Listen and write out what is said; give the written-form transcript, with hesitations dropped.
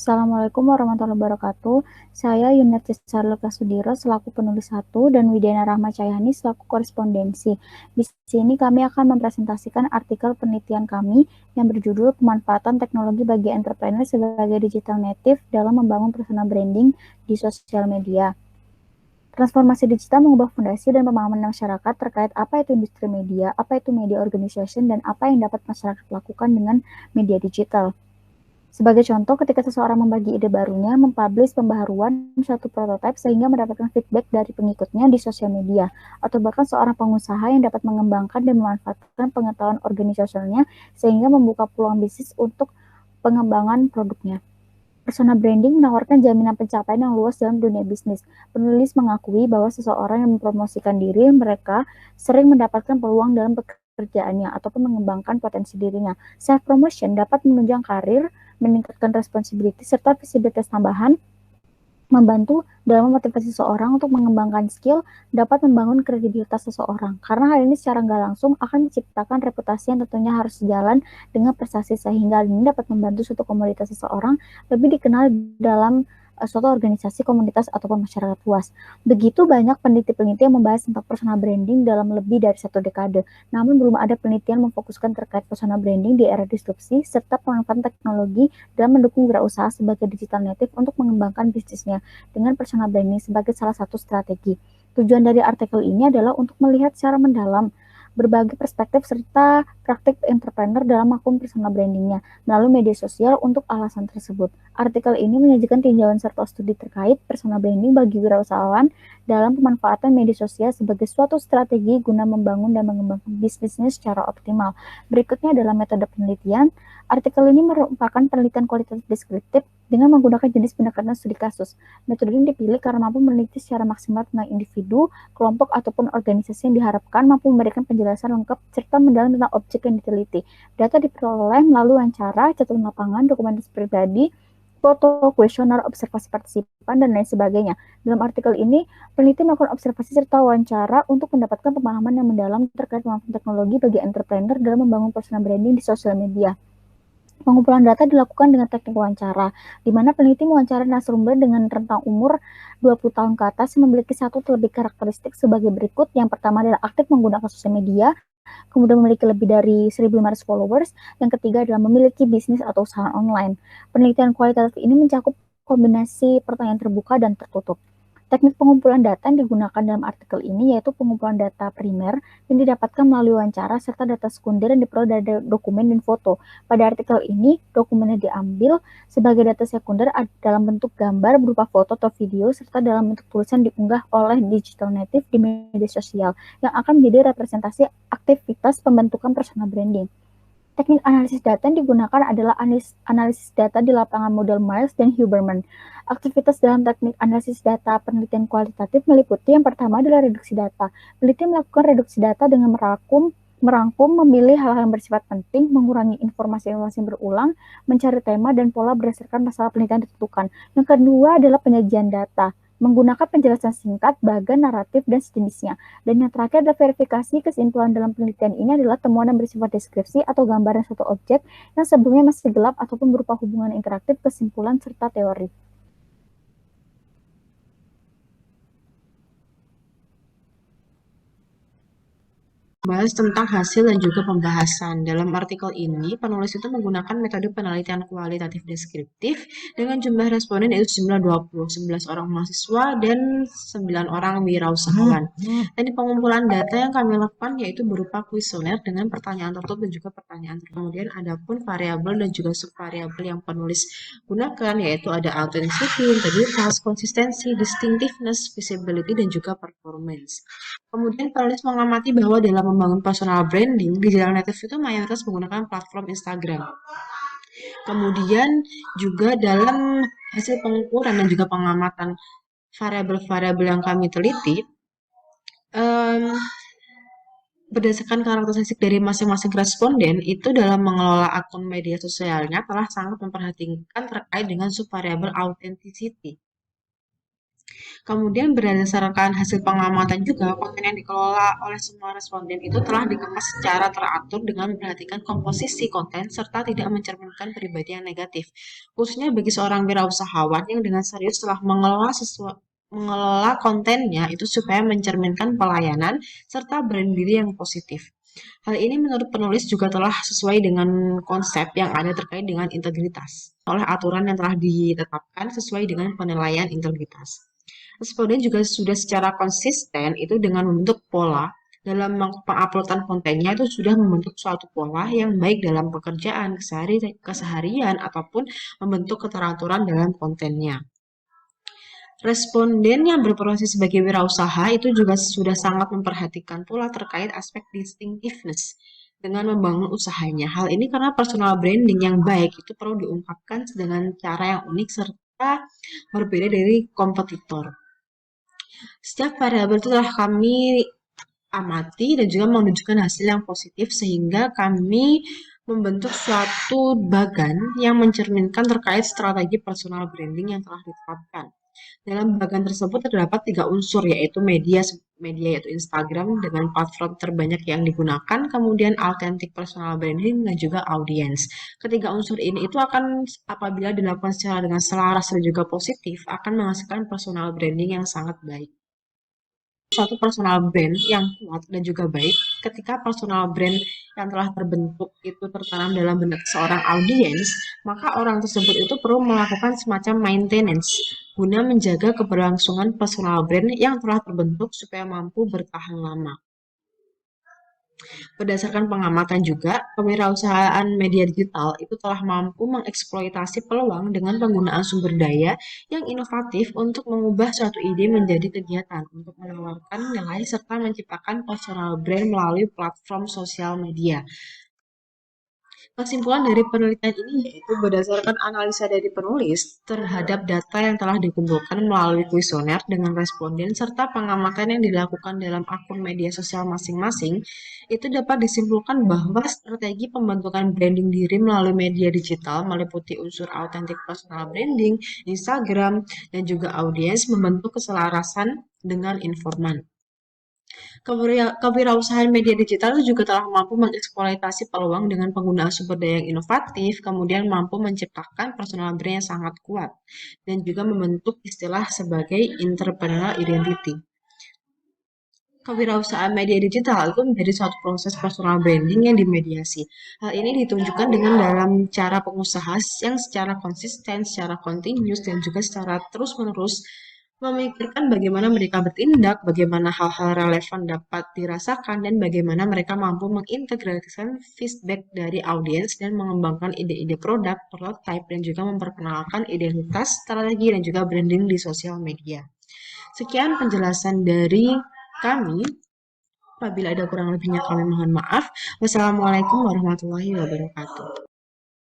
Assalamualaikum warahmatullahi wabarakatuh. Saya Yunarti Sarleka Sudiro selaku penulis 1 dan Widiana Rahma Cahyani selaku korespondensi. Di sini kami akan mempresentasikan artikel penelitian kami yang berjudul Pemanfaatan Teknologi bagi Entrepreneur sebagai Digital Native dalam Membangun Personal Branding di Sosial Media. Transformasi digital mengubah fondasi dan pemahaman masyarakat terkait apa itu industri media, apa itu media organization, dan apa yang dapat masyarakat lakukan dengan media digital. Sebagai contoh, ketika seseorang membagi ide barunya, mempublish pembaharuan suatu prototipe sehingga mendapatkan feedback dari pengikutnya di sosial media, atau bahkan seorang pengusaha yang dapat mengembangkan dan memanfaatkan pengetahuan organisasionalnya sehingga membuka peluang bisnis untuk pengembangan produknya. Personal branding menawarkan jaminan pencapaian yang luas dalam dunia bisnis. Penulis mengakui bahwa seseorang yang mempromosikan diri mereka sering mendapatkan peluang dalam pekerjaannya ataupun mengembangkan potensi dirinya. Self-promotion dapat menunjang karir, meningkatkan responsibility, serta visibilitas tambahan, membantu dalam memotivasi seseorang untuk mengembangkan skill, dapat membangun kredibilitas seseorang. Karena hal ini secara nggak langsung akan menciptakan reputasi yang tentunya harus sejalan dengan prestasi, sehingga hal ini dapat membantu suatu komunitas seseorang lebih dikenal dalam suatu organisasi, komunitas, ataupun masyarakat luas. Begitu banyak peneliti-peneliti yang membahas tentang personal branding dalam lebih dari 1 dekade. Namun belum ada penelitian memfokuskan terkait personal branding di era disrupsi serta pemanfaatan teknologi dalam mendukung wirausaha sebagai digital native untuk mengembangkan bisnisnya dengan personal branding sebagai salah satu strategi. Tujuan dari artikel ini adalah untuk melihat secara mendalam berbagai perspektif serta praktik entrepreneur dalam akun personal brandingnya melalui media sosial untuk alasan tersebut. Artikel ini menyajikan tinjauan serta studi terkait personal branding bagi wirausahawan dalam pemanfaatan media sosial sebagai suatu strategi guna membangun dan mengembangkan bisnisnya secara optimal. Berikutnya adalah metode penelitian. Artikel ini merupakan penelitian kualitatif deskriptif dengan menggunakan jenis pendekatan studi kasus. Metode ini dipilih karena mampu meneliti secara maksimal tentang individu, kelompok, ataupun organisasi yang diharapkan, mampu memberikan penjelasan lengkap serta mendalam tentang objek yang diteliti. Data diperoleh melalui wawancara, catatan lapangan, dokumentasi pribadi, foto, kuesioner, observasi partisipan, dan lain sebagainya. Dalam artikel ini, peneliti melakukan observasi serta wawancara untuk mendapatkan pemahaman yang mendalam terkait pemanfaatan teknologi bagi entrepreneur dalam membangun personal branding di sosial media. Pengumpulan data dilakukan dengan teknik wawancara, di mana peneliti mewawancarai narasumber dengan rentang umur 20 tahun ke atas yang memiliki satu terlebih karakteristik sebagai berikut. Yang pertama adalah aktif menggunakan sosial media, kemudian memiliki lebih dari 1.500 followers, yang ketiga adalah memiliki bisnis atau usaha online. Penelitian kualitatif ini mencakup kombinasi pertanyaan terbuka dan tertutup. Teknik pengumpulan data yang digunakan dalam artikel ini yaitu pengumpulan data primer yang didapatkan melalui wawancara serta data sekunder yang diperoleh dari dokumen dan foto. Pada artikel ini, dokumennya diambil sebagai data sekunder dalam bentuk gambar berupa foto atau video serta dalam bentuk tulisan diunggah oleh digital native di media sosial yang akan menjadi representasi aktivitas pembentukan personal branding. Teknik analisis data yang digunakan adalah analisis data di lapangan model Miles dan Huberman. Aktivitas dalam teknik analisis data penelitian kualitatif meliputi yang pertama adalah reduksi data. Peneliti melakukan reduksi data dengan merangkum, memilih hal-hal yang bersifat penting, mengurangi informasi-informasi yang berulang, mencari tema dan pola berdasarkan masalah penelitian ditentukan. Yang kedua adalah penyajian data, menggunakan penjelasan singkat, bagan, naratif, dan sejenisnya. Dan yang terakhir adalah verifikasi. Kesimpulan dalam penelitian ini adalah temuan yang bersifat deskripsi atau gambaran suatu objek yang sebelumnya masih gelap ataupun berupa hubungan interaktif, kesimpulan, serta teori. Bahas tentang hasil dan juga pembahasan. Dalam artikel ini, penulis itu menggunakan metode penelitian kualitatif deskriptif dengan jumlah responden yaitu jumlah 20, 11 orang mahasiswa dan 9 orang wirausahawan. Dan di pengumpulan data yang kami lakukan yaitu berupa kuesioner dengan pertanyaan tertutup dan juga pertanyaan tertutup. Kemudian ada pun variabel dan juga subvariabel yang penulis gunakan yaitu ada authenticity, integritas, konsistensi, distinctiveness, visibility, dan juga performance. Kemudian penulis mengamati bahwa dalam membangun personal branding, digital native itu mayoritas menggunakan platform Instagram. Kemudian juga dalam hasil pengukuran dan juga pengamatan variabel-variabel yang kami teliti, berdasarkan karakteristik dari masing-masing responden itu dalam mengelola akun media sosialnya telah sangat memperhatikan terkait dengan subvariabel authenticity. Kemudian berdasarkan hasil pengamatan juga, konten yang dikelola oleh semua responden itu telah dikemas secara teratur dengan memperhatikan komposisi konten serta tidak mencerminkan pribadi yang negatif. Khususnya bagi seorang wirausahawan yang dengan serius telah mengelola kontennya itu supaya mencerminkan pelayanan serta brand diri yang positif. Hal ini menurut penulis juga telah sesuai dengan konsep yang ada terkait dengan integritas oleh aturan yang telah ditetapkan sesuai dengan penilaian integritas. Responden juga sudah secara konsisten itu dengan membentuk pola dalam penguploadan kontennya itu sudah membentuk suatu pola yang baik dalam pekerjaan keseharian ataupun membentuk keteraturan dalam kontennya. Responden yang berprofesi sebagai wirausaha itu juga sudah sangat memperhatikan pula terkait aspek distinctiveness dengan membangun usahanya. Hal ini karena personal branding yang baik itu perlu diungkapkan dengan cara yang unik serta berbeda dari kompetitor. Setiap variabel itu telah kami amati dan juga menunjukkan hasil yang positif sehingga kami membentuk suatu bagan yang mencerminkan terkait strategi personal branding yang telah ditetapkan. Dalam bagan tersebut terdapat 3 unsur yaitu media yaitu Instagram dengan platform terbanyak yang digunakan, kemudian authentic personal branding dan juga audience. Ketiga unsur ini itu akan apabila dilakukan secara dengan selaras dan juga positif akan menghasilkan personal branding yang sangat baik. Suatu personal brand yang kuat dan juga baik ketika personal brand yang telah terbentuk itu tertanam dalam benak seorang audiens, maka orang tersebut itu perlu melakukan semacam maintenance guna menjaga keberlangsungan personal brand yang telah terbentuk supaya mampu bertahan lama. Berdasarkan pengamatan juga, kewirausahaan media digital itu telah mampu mengeksploitasi peluang dengan penggunaan sumber daya yang inovatif untuk mengubah suatu ide menjadi kegiatan, untuk menawarkan nilai serta menciptakan personal brand melalui platform sosial media. Kesimpulan dari penelitian ini yaitu berdasarkan analisa dari penulis terhadap data yang telah dikumpulkan melalui kuesioner dengan responden serta pengamatan yang dilakukan dalam akun media sosial masing-masing, itu dapat disimpulkan bahwa strategi pembentukan branding diri melalui media digital meliputi unsur authentic personal branding, Instagram, dan juga audiens membentuk keselarasan dengan informan. Kewirausahaan media digital itu juga telah mampu mengeksploitasi peluang dengan penggunaan sumber daya yang inovatif, kemudian mampu menciptakan personal brand yang sangat kuat, dan juga membentuk istilah sebagai entrepreneurial identity. Kewirausahaan media digital itu menjadi suatu proses personal branding yang dimediasi. Hal ini ditunjukkan dengan dalam cara pengusaha yang secara konsisten, secara kontinus, dan juga secara terus-menerus memikirkan bagaimana mereka bertindak, bagaimana hal-hal relevan dapat dirasakan, dan bagaimana mereka mampu mengintegrasikan feedback dari audiens dan mengembangkan ide-ide produk, prototype, dan juga memperkenalkan identitas, strategi, dan juga branding di sosial media. Sekian penjelasan dari kami. Apabila ada kurang lebihnya kami mohon maaf. Wassalamualaikum warahmatullahi wabarakatuh.